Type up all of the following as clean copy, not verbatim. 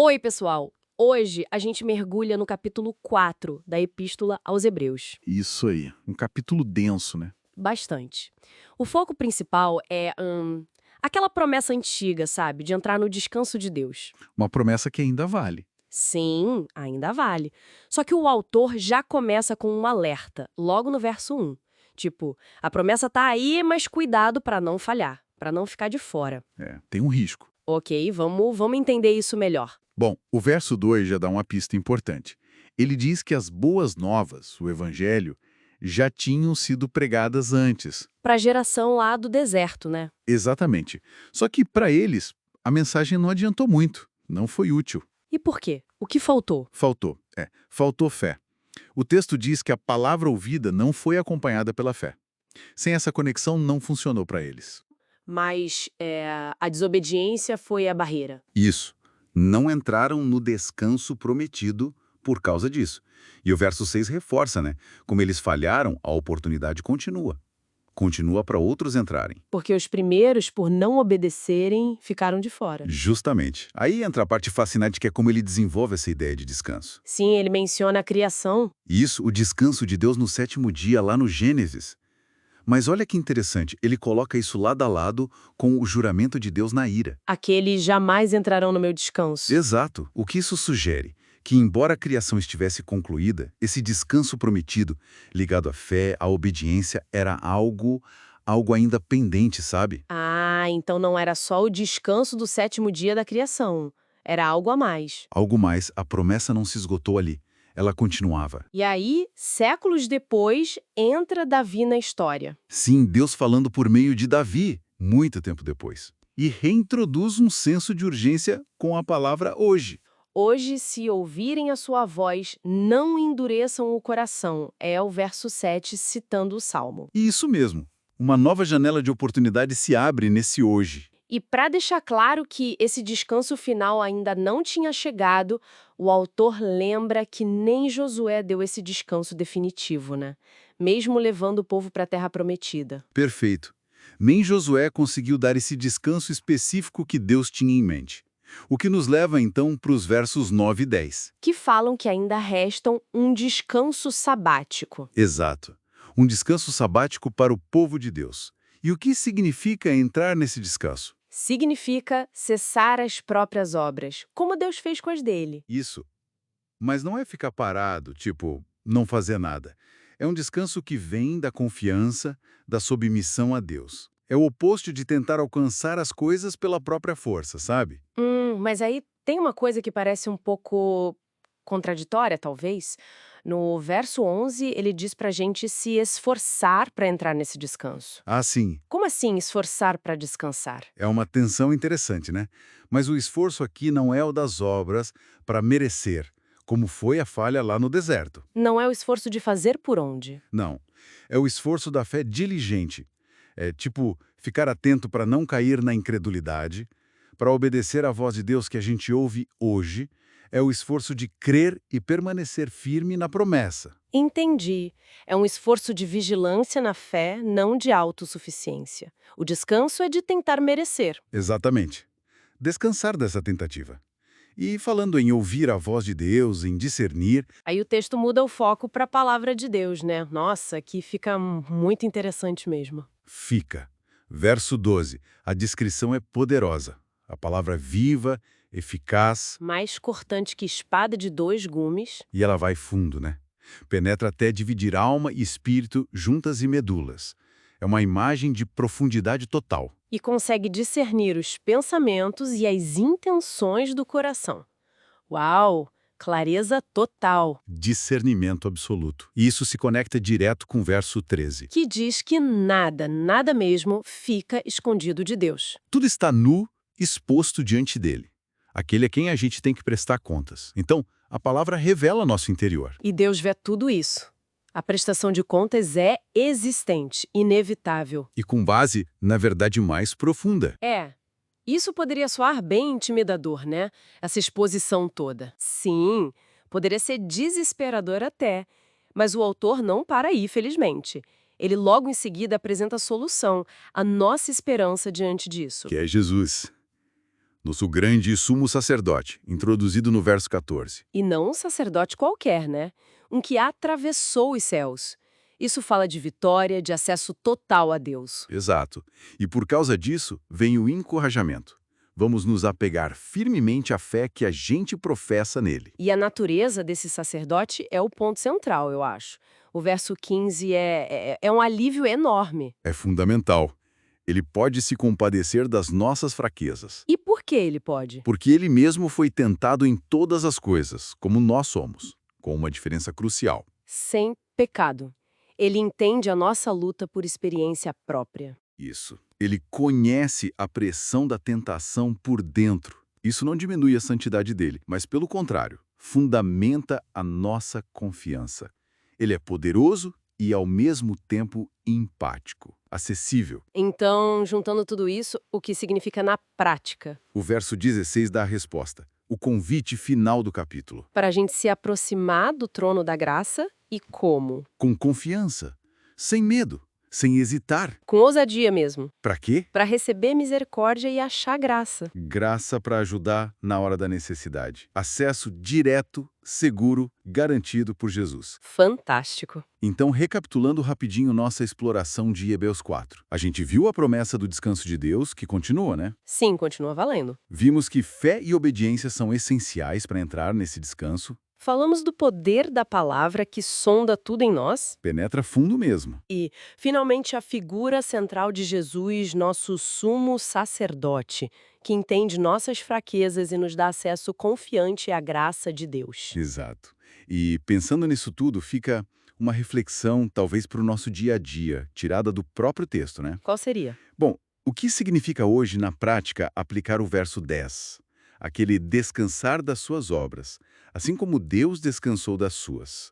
Oi, pessoal! Hoje a gente mergulha no capítulo 4 da Epístola aos Hebreus. Isso aí. Um capítulo denso, né? Bastante. O foco principal é aquela promessa antiga, sabe? De entrar no descanso de Deus. Uma promessa que ainda vale. Sim, ainda vale. Só que o autor já começa com um alerta, logo no verso 1. Tipo, a promessa tá aí, mas cuidado para não falhar, para não ficar de fora. Tem um risco. Ok, vamos entender isso melhor. Bom, o verso 2 já dá uma pista importante. Ele diz que as boas novas, o evangelho, já tinham sido pregadas antes. Para a geração lá do deserto, né? Exatamente. Só que, para eles, a mensagem não adiantou muito. Não foi útil. E por quê? O que faltou? Faltou fé. O texto diz que a palavra ouvida não foi acompanhada pela fé. Sem essa conexão, não funcionou para eles. Mas a desobediência foi a barreira. Isso. Não entraram no descanso prometido por causa disso. E o verso 6 reforça, né? Como eles falharam, a oportunidade continua. Continua para outros entrarem. Porque os primeiros, por não obedecerem, ficaram de fora. Justamente. Aí entra a parte fascinante que é como ele desenvolve essa ideia de descanso. Sim, ele menciona a criação. E isso, o descanso de Deus no sétimo dia, lá no Gênesis. Mas olha que interessante, ele coloca isso lado a lado com o juramento de Deus na ira. Aqueles jamais entrarão no meu descanso. Exato. O que isso sugere? Que, embora a criação estivesse concluída, esse descanso prometido, ligado à fé, à obediência, era algo ainda pendente, sabe? Ah, então não era só o descanso do sétimo dia da criação. Era algo a mais. Algo mais, a promessa não se esgotou ali. Ela continuava. E aí, séculos depois, entra Davi na história. Sim, Deus falando por meio de Davi, muito tempo depois. E reintroduz um senso de urgência com a palavra hoje. Hoje, se ouvirem a sua voz, não endureçam o coração. É o verso 7, citando o Salmo. E isso mesmo. Uma nova janela de oportunidade se abre nesse hoje. E para deixar claro que esse descanso final ainda não tinha chegado, o autor lembra que nem Josué deu esse descanso definitivo, né? Mesmo levando o povo para a Terra Prometida. Perfeito. Nem Josué conseguiu dar esse descanso específico que Deus tinha em mente. O que nos leva, então, para os versos 9 e 10. Que falam que ainda restam um descanso sabático. Exato. Um descanso sabático para o povo de Deus. E o que significa entrar nesse descanso? Significa cessar as próprias obras, como Deus fez com as dele. Isso. Mas não é ficar parado, tipo, não fazer nada. É um descanso que vem da confiança, da submissão a Deus. É o oposto de tentar alcançar as coisas pela própria força, sabe? Mas aí tem uma coisa que parece um pouco contraditória, talvez. No verso 11, ele diz pra gente se esforçar para entrar nesse descanso. Ah, sim. Como assim esforçar para descansar? É uma tensão interessante, né? Mas o esforço aqui não é o das obras para merecer, como foi a falha lá no deserto. Não é o esforço de fazer por onde. Não. É o esforço da fé diligente. É tipo ficar atento para não cair na incredulidade, para obedecer à voz de Deus que a gente ouve hoje. É o esforço de crer e permanecer firme na promessa. Entendi. É um esforço de vigilância na fé, não de autossuficiência. O descanso é de tentar merecer. Exatamente. Descansar dessa tentativa. E falando em ouvir a voz de Deus, em discernir, Aí o texto muda o foco para a palavra de Deus, né? Nossa, que fica muito interessante mesmo. fica. Verso 12. A descrição é poderosa. A palavra é viva, eficaz, Mais cortante que espada de 2 gumes. e ela vai fundo, né? Penetra até dividir alma e espírito, juntas e medulas. É uma imagem de profundidade total. E consegue discernir os pensamentos e as intenções do coração. Uau! Clareza total. Discernimento absoluto. E isso se conecta direto com o verso 13. Que diz que nada, nada mesmo, fica escondido de Deus. Tudo está nu, exposto diante dele. Aquele a quem a gente tem que prestar contas. Então, a palavra revela nosso interior. E Deus vê tudo isso. A prestação de contas é existente, inevitável. E com base na verdade mais profunda. Isso poderia soar bem intimidador, né? Essa exposição toda. Sim, poderia ser desesperador até. Mas o autor não para aí, felizmente. Ele logo em seguida apresenta a solução, a nossa esperança diante disso. Que é Jesus. Nosso grande sumo sacerdote, introduzido no verso 14. E não um sacerdote qualquer, né? Um que atravessou os céus. Isso fala de vitória, de acesso total a Deus. Exato. E por causa disso, vem o encorajamento. Vamos nos apegar firmemente à fé que a gente professa nele. E a natureza desse sacerdote é o ponto central, eu acho. O verso 15 é um alívio enorme. É fundamental. Ele pode se compadecer das nossas fraquezas, E por que ele pode? porque ele mesmo foi tentado em todas as coisas, como nós somos, com uma diferença crucial. Sem pecado. Ele entende a nossa luta por experiência própria. Isso. Ele conhece a pressão da tentação por dentro. Isso não diminui a santidade dele, mas, pelo contrário, fundamenta a nossa confiança. Ele é poderoso e, ao mesmo tempo, empático, acessível. Então, juntando tudo isso, o que significa na prática? O verso 16 dá a resposta, o convite final do capítulo. Para a gente se aproximar do trono da graça e como? Com confiança, sem medo, sem hesitar. Com ousadia mesmo. Para quê? Para receber misericórdia e achar graça. Graça para ajudar na hora da necessidade. Acesso direto, seguro, garantido por Jesus. Fantástico. Então, recapitulando rapidinho nossa exploração de Hebreus 4. A gente viu a promessa do descanso de Deus, que continua, né? Sim, continua valendo. Vimos que fé e obediência são essenciais para entrar nesse descanso. Falamos do poder da palavra que sonda tudo em nós. Penetra fundo mesmo. E, finalmente, a figura central de Jesus, nosso sumo sacerdote, que entende nossas fraquezas e nos dá acesso confiante à graça de Deus. Exato. E pensando nisso tudo, fica uma reflexão, talvez, para o nosso dia a dia, tirada do próprio texto, né? Qual seria? Bom, o que significa hoje, na prática, aplicar o verso 10? Aquele descansar das suas obras, assim como Deus descansou das suas.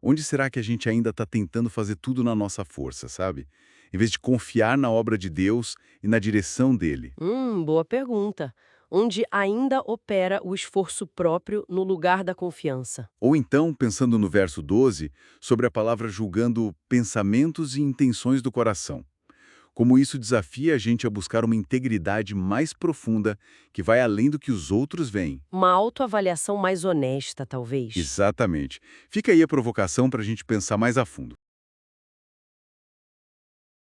Onde será que a gente ainda está tentando fazer tudo na nossa força, sabe? Em vez de confiar na obra de Deus e na direção dele. Boa pergunta. Onde ainda opera o esforço próprio no lugar da confiança? Ou então, pensando no verso 12, sobre a palavra julgando pensamentos e intenções do coração. Como isso desafia a gente a buscar uma integridade mais profunda que vai além do que os outros veem. Uma autoavaliação mais honesta, talvez. Exatamente. Fica aí a provocação para a gente pensar mais a fundo.